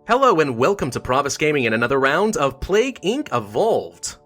Hello and welcome to Pravus Gaming and another round of Plague Inc. Evolved.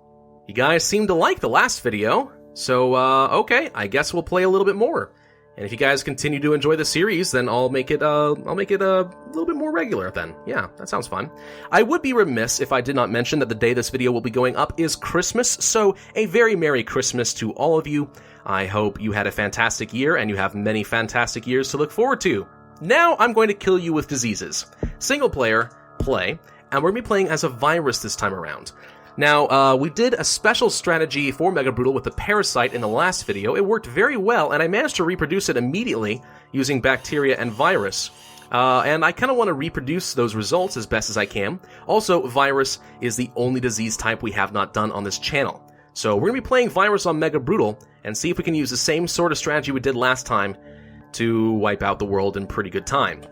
You guys seem to like the last video, so okay, I guess we'll play a little bit more. And if you guys continue to enjoy the series, then I'll make it a little bit more regular then. Yeah, that sounds fun. I would be remiss if I did not mention that the day this video will be going up is Christmas, so a very Merry Christmas to all of you. I hope you had a fantastic year and you have many fantastic years to look forward to. Now I'm going to kill you with diseases. Single player, play, and we're going to be playing as a virus this time around. Now, we did a special strategy for Mega Brutal with the parasite in the last video. It worked very well, and I managed to reproduce it immediately using bacteria and virus. And I kind of want to reproduce those results as best as I can. Also, virus is the only disease type we have not done on this channel. So we're going to be playing virus on Mega Brutal and see if we can use the same sort of strategy we did last time to wipe out the world in pretty good time.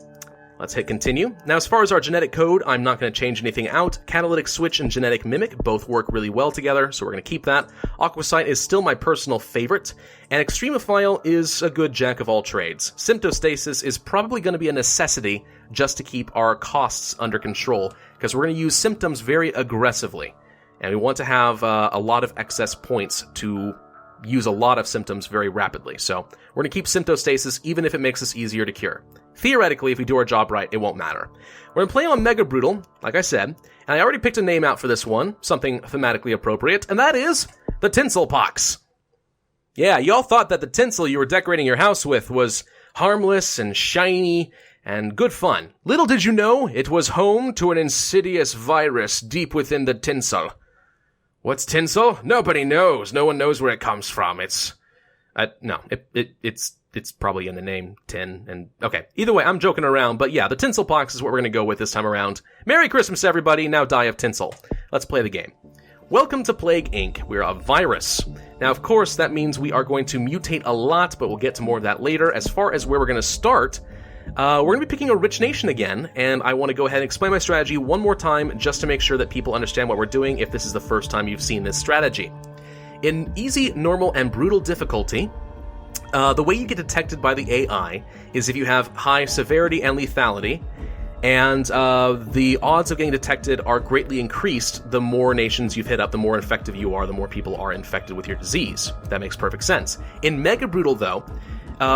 Let's hit continue. Now, as far as our genetic code, I'm not going to change anything out. Catalytic switch and genetic mimic both work really well together, so we're going to keep that. Aquasite is still my personal favorite, and Extremophile is a good jack of all trades. Symptostasis is probably going to be a necessity just to keep our costs under control, because we're going to use symptoms very aggressively, and we want to have a lot of excess points to use a lot of symptoms very rapidly. So we're going to keep symptostasis even if it makes us easier to cure. Theoretically, if we do our job right, it won't matter. We're going to play on Mega Brutal, like I said, and I already picked a name out for this one, something thematically appropriate, and that is the Tinsel Pox. Yeah, y'all thought that the tinsel you were decorating your house with was harmless and shiny and good fun. Little did you know, it was home to an insidious virus deep within the tinsel. What's tinsel? Nobody knows. No one knows where it comes from. It's probably in the name, tin, and okay. Either way, I'm joking around, but yeah, the Tinsel Pox is what we're going to go with this time around. Merry Christmas, everybody. Now die of tinsel. Let's play the game. Welcome to Plague Inc. We're a virus. Now, of course, that means we are going to mutate a lot, but we'll get to more of that later. As far as where we're going to start, we're going to be picking a rich nation again, and I want to go ahead and explain my strategy one more time just to make sure that people understand what we're doing if this is the first time you've seen this strategy. In easy, normal, and brutal difficulty, the way you get detected by the AI is if you have high severity and lethality, and the odds of getting detected are greatly increased the more nations you've hit up, the more effective you are, the more people are infected with your disease. That makes perfect sense. In Mega Brutal, though,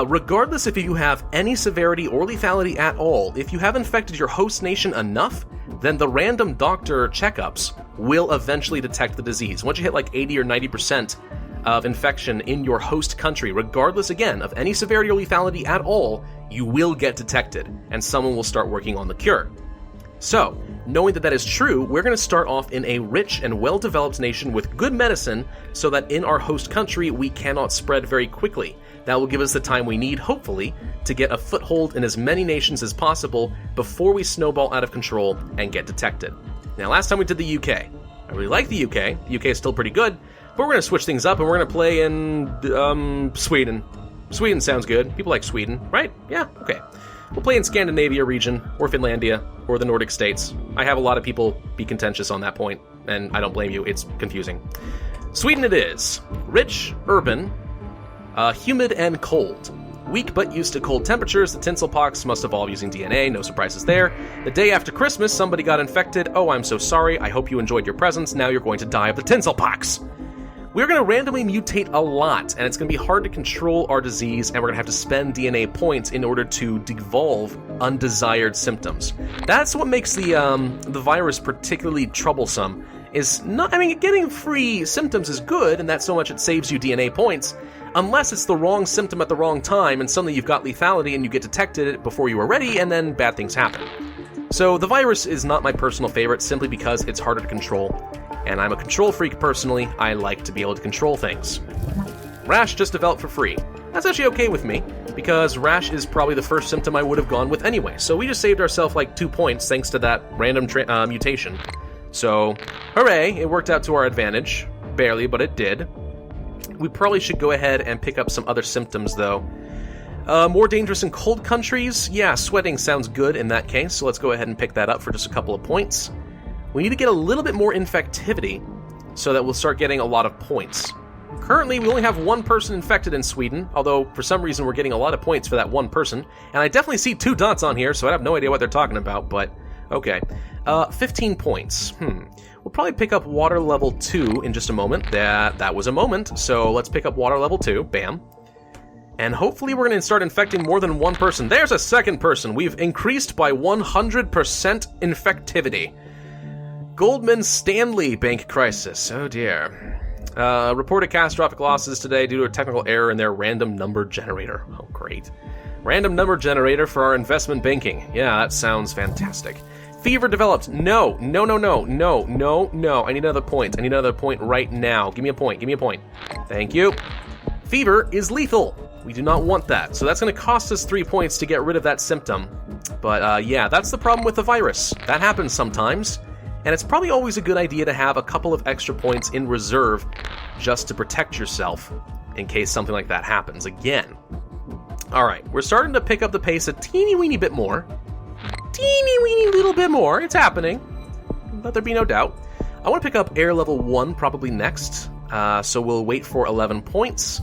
regardless if you have any severity or lethality at all, if you have infected your host nation enough, then the random doctor checkups will eventually detect the disease. Once you hit like 80 or 90% of infection in your host country, regardless, again, of any severity or lethality at all, you will get detected, and someone will start working on the cure. So, knowing that that is true, we're going to start off in a rich and well-developed nation with good medicine so that in our host country we cannot spread very quickly. That will give us the time we need, hopefully, to get a foothold in as many nations as possible before we snowball out of control and get detected. Now, last time we did the UK. I really like the UK. The UK is still pretty good, but we're going to switch things up and we're going to play in Sweden. Sweden sounds good. People like Sweden, right? Yeah, okay. We'll play in Scandinavia region, or Finlandia, or the Nordic states. I have a lot of people be contentious on that point, and I don't blame you. It's confusing. Sweden it is. Rich, urban, humid, and cold. Weak but used to cold temperatures, the Tinsel Pox must evolve using DNA, no surprises there. The day after Christmas, somebody got infected. Oh, I'm so sorry. I hope you enjoyed your presents. Now you're going to die of the Tinsel Pox. We're going to randomly mutate a lot, and it's going to be hard to control our disease, and we're going to have to spend DNA points in order to devolve undesired symptoms. That's what makes the virus particularly troublesome, is not, I mean, getting free symptoms is good, and that's so much it saves you DNA points, unless it's the wrong symptom at the wrong time, and suddenly you've got lethality and you get detected before you were ready, and then bad things happen. So the virus is not my personal favorite simply because it's harder to control, and I'm a control freak personally. I like to be able to control things. Rash just developed for free. That's actually okay with me, because rash is probably the first symptom I would have gone with anyway, so we just saved ourselves like 2 points thanks to that random mutation. So, hooray, it worked out to our advantage. Barely, but it did. We probably should go ahead and pick up some other symptoms, though. More dangerous in cold countries? Yeah, sweating sounds good in that case, so let's go ahead and pick that up for just a couple of points. We need to get a little bit more infectivity so that we'll start getting a lot of points. Currently, we only have one person infected in Sweden, although for some reason we're getting a lot of points for that one person. And I definitely see 2 dots on here, so I have no idea what they're talking about, but Okay. 15 points. We'll probably pick up water level 2 in just a moment. That was a moment, so let's pick up water level 2. Bam. And hopefully we're going to start infecting more than one person. There's a second person. We've increased by 100% infectivity. Goldman Stanley Bank crisis. Oh dear. Reported catastrophic losses today due to a technical error in their random number generator. Oh, great. Random number generator for our investment banking. Yeah, that sounds fantastic. Fever developed. No. I need another point. I need another point right now. Give me a point. Thank you. Fever is lethal. We do not want that. So that's going to cost us 3 points to get rid of that symptom. But yeah, that's the problem with the virus. That happens sometimes. And it's probably always a good idea to have a couple of extra points in reserve just to protect yourself in case something like that happens again. Alright, we're starting to pick up the pace a teeny weeny bit more. Teeny weeny little bit more. It's happening. Let there be no doubt. I want to pick up air level 1 probably next. So we'll wait for 11 points.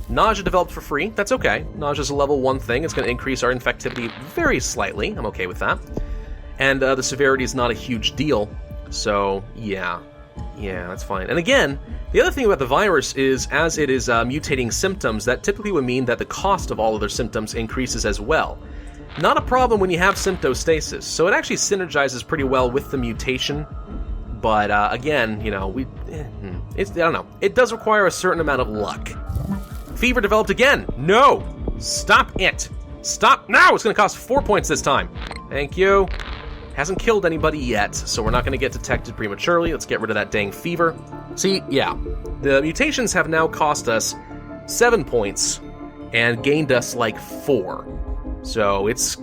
Nausea developed for free. That's okay. Nausea's a level 1 thing. It's going to increase our infectivity very slightly. I'm okay with that. And the severity is not a huge deal, so yeah, that's fine. And again, the other thing about the virus is, as it is mutating symptoms, that typically would mean that the cost of all of their symptoms increases as well. Not a problem when you have symptostasis, so it actually synergizes pretty well with the mutation, but again, you know, I don't know, it does require a certain amount of luck. Fever developed again! No! Stop it! Stop now! It's going to cost 4 points this time. Thank you. Hasn't killed anybody yet, so we're not going to get detected prematurely. Let's get rid of that dang fever. See, yeah, the mutations have now cost us 7 points and gained us like 4. So it's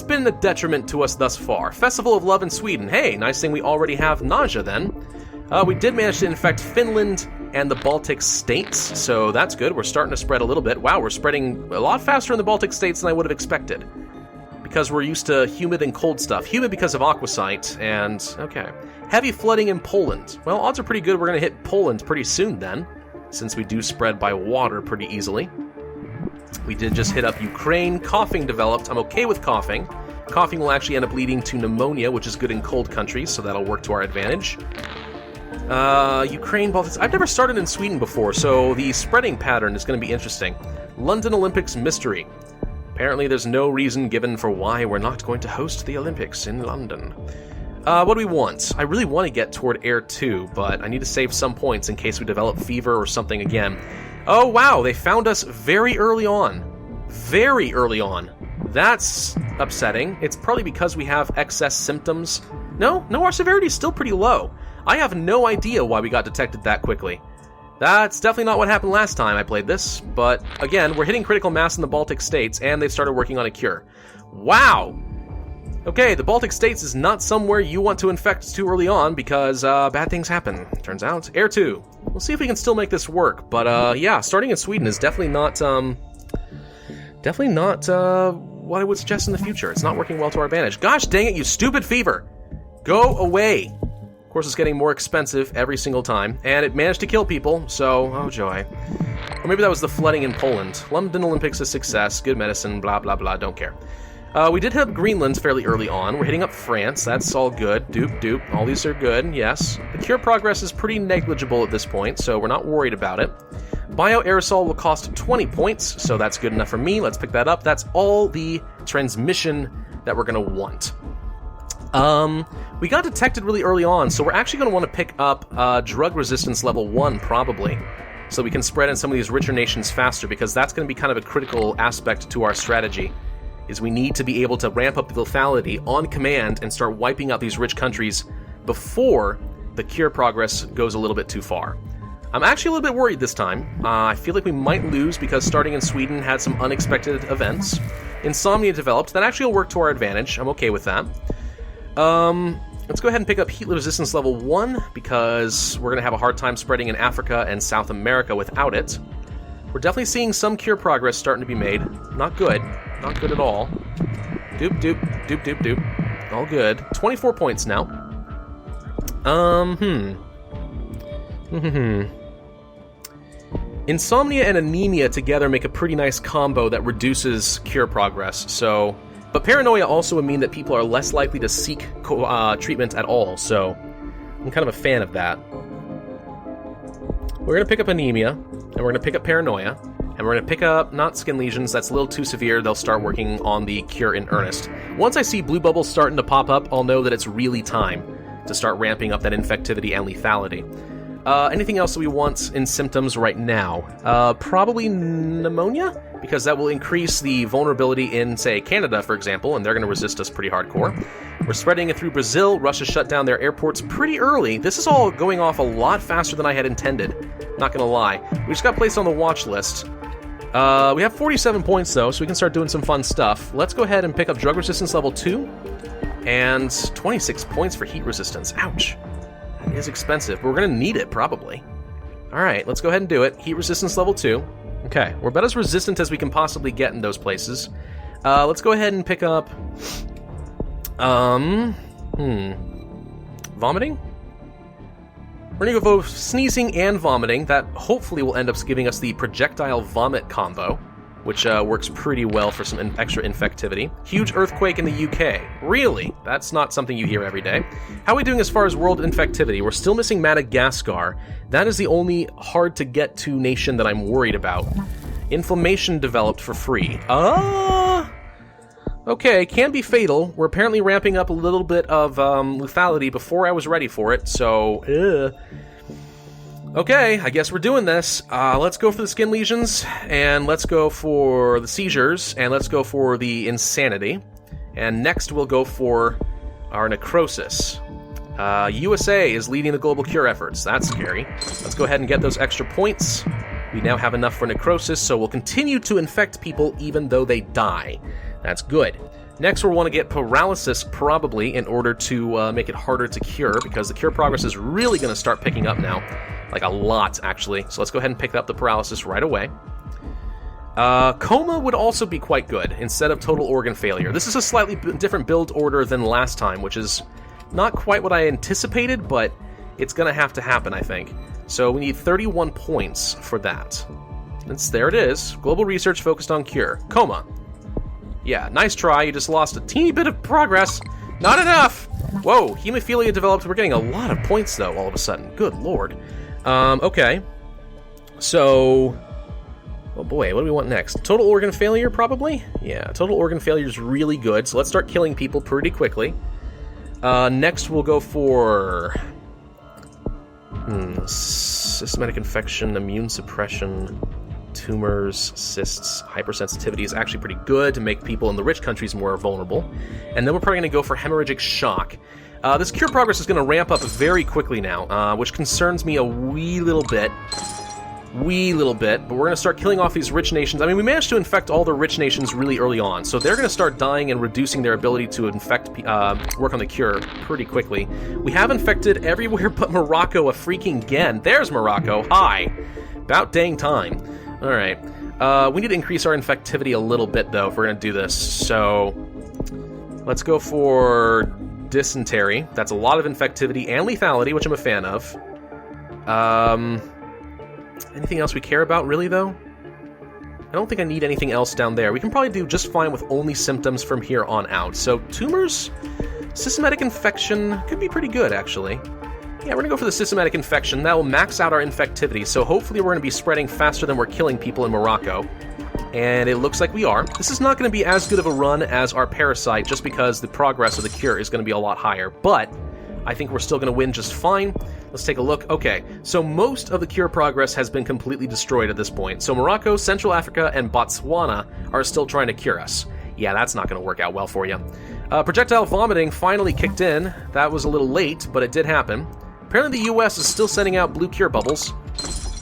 been a detriment to us thus far. Festival of Love in Sweden. Hey, nice thing we already have nausea then. We did manage to infect Finland and the Baltic states, so that's good. We're starting to spread a little bit. Wow, we're spreading a lot faster in the Baltic states than I would have expected. Because we're used to humid and cold stuff. Humid because of aquasite, and okay. Heavy flooding in Poland. Well, odds are pretty good we're going to hit Poland pretty soon then, since we do spread by water pretty easily. We did just hit up Ukraine. Coughing developed. I'm okay with coughing. Coughing will actually end up leading to pneumonia, which is good in cold countries, so that'll work to our advantage. Ukraine, Baltics. I've never started in Sweden before, so the spreading pattern is going to be interesting. London Olympics mystery. Apparently there's no reason given for why we're not going to host the Olympics in London. What do we want? I really want to get toward Air 2, but I need to save some points in case we develop fever or something again. Oh wow, they found us very early on. Very early on. That's upsetting. It's probably because we have excess symptoms. No, our severity is still pretty low. I have no idea why we got detected that quickly. That's definitely not what happened last time I played this, but again, we're hitting critical mass in the Baltic states, and they've started working on a cure. Wow! Okay, the Baltic states is not somewhere you want to infect too early on, because bad things happen, turns out. Air 2. We'll see if we can still make this work, but yeah, starting in Sweden is definitely not what I would suggest in the future. It's not working well to our advantage. Gosh dang it, you stupid fever! Go away! Of course, it's getting more expensive every single time, and it managed to kill people, so, oh joy. Or maybe that was the flooding in Poland. London Olympics a success, good medicine, blah blah blah, don't care. We did hit up Greenland fairly early on. We're hitting up France, that's all good. Doop, all these are good, yes. The cure progress is pretty negligible at this point, so we're not worried about it. Bioaerosol will cost 20 points, so that's good enough for me. Let's pick that up. That's all the transmission that we're going to want. We got detected really early on, so we're actually going to want to pick up drug resistance level 1, probably, so we can spread in some of these richer nations faster, because that's going to be kind of a critical aspect to our strategy, is we need to be able to ramp up the lethality on command and start wiping out these rich countries before the cure progress goes a little bit too far. I'm actually a little bit worried this time. I feel like we might lose because starting in Sweden had some unexpected events. Insomnia developed. That actually will work to our advantage. I'm okay with that. Let's go ahead and pick up heat resistance level 1 because we're going to have a hard time spreading in Africa and South America without it. We're definitely seeing some cure progress starting to be made. Not good. Not good at all. Doop. All good. 24 points now. Insomnia and anemia together make a pretty nice combo that reduces cure progress, so But paranoia also would mean that people are less likely to seek treatment at all, so I'm kind of a fan of that. We're going to pick up anemia, and we're going to pick up paranoia, and we're going to pick up, not skin lesions, that's a little too severe, they'll start working on the cure in earnest. Once I see blue bubbles starting to pop up, I'll know that it's really time to start ramping up that infectivity and lethality. Anything else that we want in symptoms right now? Probably pneumonia, because that will increase the vulnerability in, say, Canada, for example, and they're going to resist us pretty hardcore. We're spreading it through Brazil. Russia shut down their airports pretty early. This is all going off a lot faster than I had intended. Not going to lie. We just got placed on the watch list. We have 47 points, though, so we can start doing some fun stuff. Let's go ahead and pick up drug resistance level 2, and 26 points for heat resistance. Ouch. That is expensive, but we're going to need it, probably. Alright, let's go ahead and do it. Heat resistance level 2. Okay, we're about as resistant as we can possibly get in those places. Let's go ahead and pick up... Vomiting? We're going to go for sneezing and vomiting. That hopefully will end up giving us the projectile vomit combo, which works pretty well for some extra infectivity. Huge earthquake in the UK. Really? That's not something you hear every day. How are we doing as far as world infectivity? We're still missing Madagascar. That is the only hard-to-get-to nation that I'm worried about. Inflammation developed for free. Okay, can be fatal. We're apparently ramping up a little bit of lethality before I was ready for it, so... Okay, I guess we're doing this. Let's go for the skin lesions, and let's go for the seizures, and let's go for the insanity. And next we'll go for our necrosis. USA is leading the global cure efforts. That's scary. Let's go ahead and get those extra points. We now have enough for necrosis, so we'll continue to infect people even though they die. That's good. Next, we'll want to get paralysis, probably, in order to make it harder to cure, because the cure progress is really going to start picking up now. Like, a lot, actually. So let's go ahead and pick up the paralysis right away. Coma would also be quite good, instead of total organ failure. This is a slightly different build order than last time, which is not quite what I anticipated, but it's going to have to happen, I think. So we need 31 points for that. There it is. Global research focused on cure. Coma. Yeah, nice try. You just lost a teeny bit of progress. Not enough! Whoa, hemophilia developed. We're getting a lot of points, though, all of a sudden. Good lord. Okay. So... oh boy, what do we want next? Total organ failure, probably? Yeah, total organ failure is really good, so let's start killing people pretty quickly. Next we'll go for... systematic infection, immune suppression... tumors, cysts, hypersensitivity is actually pretty good to make people in the rich countries more vulnerable. And then we're probably going to go for hemorrhagic shock. This cure progress is going to ramp up very quickly now, which concerns me a wee little bit. But we're going to start killing off these rich nations. I mean, we managed to infect all the rich nations really early on, so they're going to start dying and reducing their ability to infect, work on the cure pretty quickly. We have infected everywhere but Morocco again. There's Morocco. Hi. About dang time. Alright, we need to increase our infectivity a little bit, though, if we're going to do this. So, let's go for dysentery. That's a lot of infectivity and lethality, which I'm a fan of. Anything else we care about, really, though? I don't think I need anything else down there. We can probably do just fine with only symptoms from here on out. So, tumors? Systematic infection could be pretty good, actually. Yeah, we're going to go for the systematic infection. That will max out our infectivity, so hopefully we're going to be spreading faster than we're killing people in Morocco. And it looks like we are. This is not going to be as good of a run as our parasite, just because the progress of the cure is going to be a lot higher. But I think we're still going to win just fine. Let's take a look. Okay, so most of the cure progress has been completely destroyed at this point. So Morocco, Central Africa, and Botswana are still trying to cure us. Yeah, that's not going to work out well for you. Projectile vomiting finally kicked in. That was a little late, but it did happen. Apparently the U.S. is still sending out blue cure bubbles.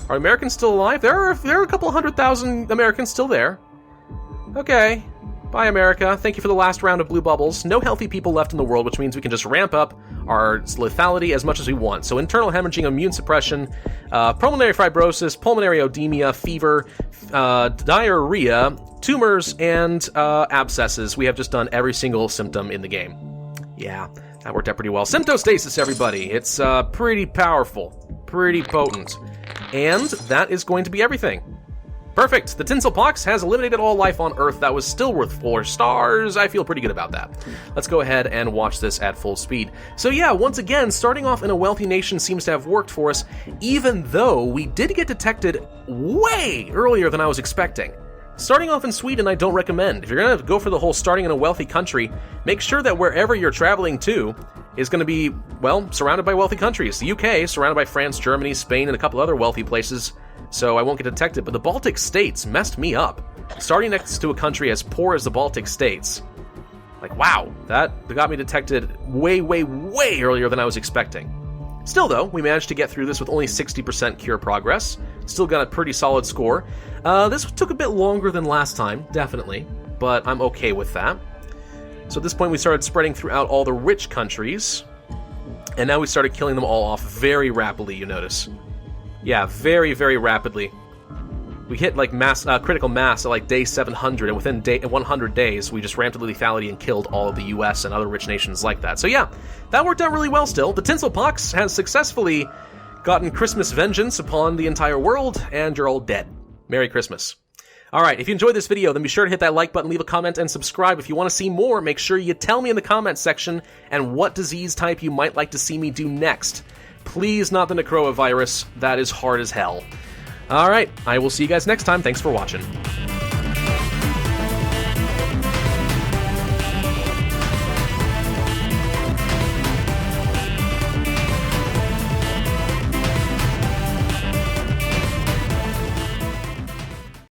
Are Americans still alive? There are a couple 100,000 Americans still there. Okay. Bye, America. Thank you for the last round of blue bubbles. No healthy people left in the world, which means we can just ramp up our lethality as much as we want. So internal hemorrhaging, immune suppression, pulmonary fibrosis, pulmonary edema, fever, diarrhea, tumors, and abscesses. We have just done every single symptom in the game. Yeah, that worked out pretty well. Symptostasis, everybody. It's pretty powerful, pretty potent. And that is going to be everything. Perfect! The Tinsel Pox has eliminated all life on Earth that was still worth 4 stars. I feel pretty good about that. Let's go ahead and watch this at full speed. So yeah, once again, starting off in a wealthy nation seems to have worked for us, even though we did get detected way earlier than I was expecting. Starting off in Sweden, I don't recommend. If you're going to go for the whole starting in a wealthy country, make sure that wherever you're traveling to is going to be, well, surrounded by wealthy countries. The UK, surrounded by France, Germany, Spain, and a couple other wealthy places, so I won't get detected. But the Baltic states messed me up. Starting next to a country as poor as the Baltic states, like, wow, that got me detected way, way, way earlier than I was expecting. Still, though, we managed to get through this with only 60% cure progress. Still got a pretty solid score. This took a bit longer than last time, definitely, but I'm okay with that. So at this point, we started spreading throughout all the rich countries, and now we started killing them all off very rapidly, you notice. Yeah, very, very rapidly. We hit like critical mass at like day 700, and within 100 days, we just ramped up the lethality and killed all of the US and other rich nations like that. So yeah, that worked out really well still. The Tinsel Pox has successfully gotten Christmas vengeance upon the entire world, and you're all dead. Merry Christmas. Alright, if you enjoyed this video, then be sure to hit that like button, leave a comment, and subscribe. If you want to see more, make sure you tell me in the comments section and what disease type you might like to see me do next. Please not the Necroa virus. That is hard as hell. Alright, I will see you guys next time. Thanks for watching.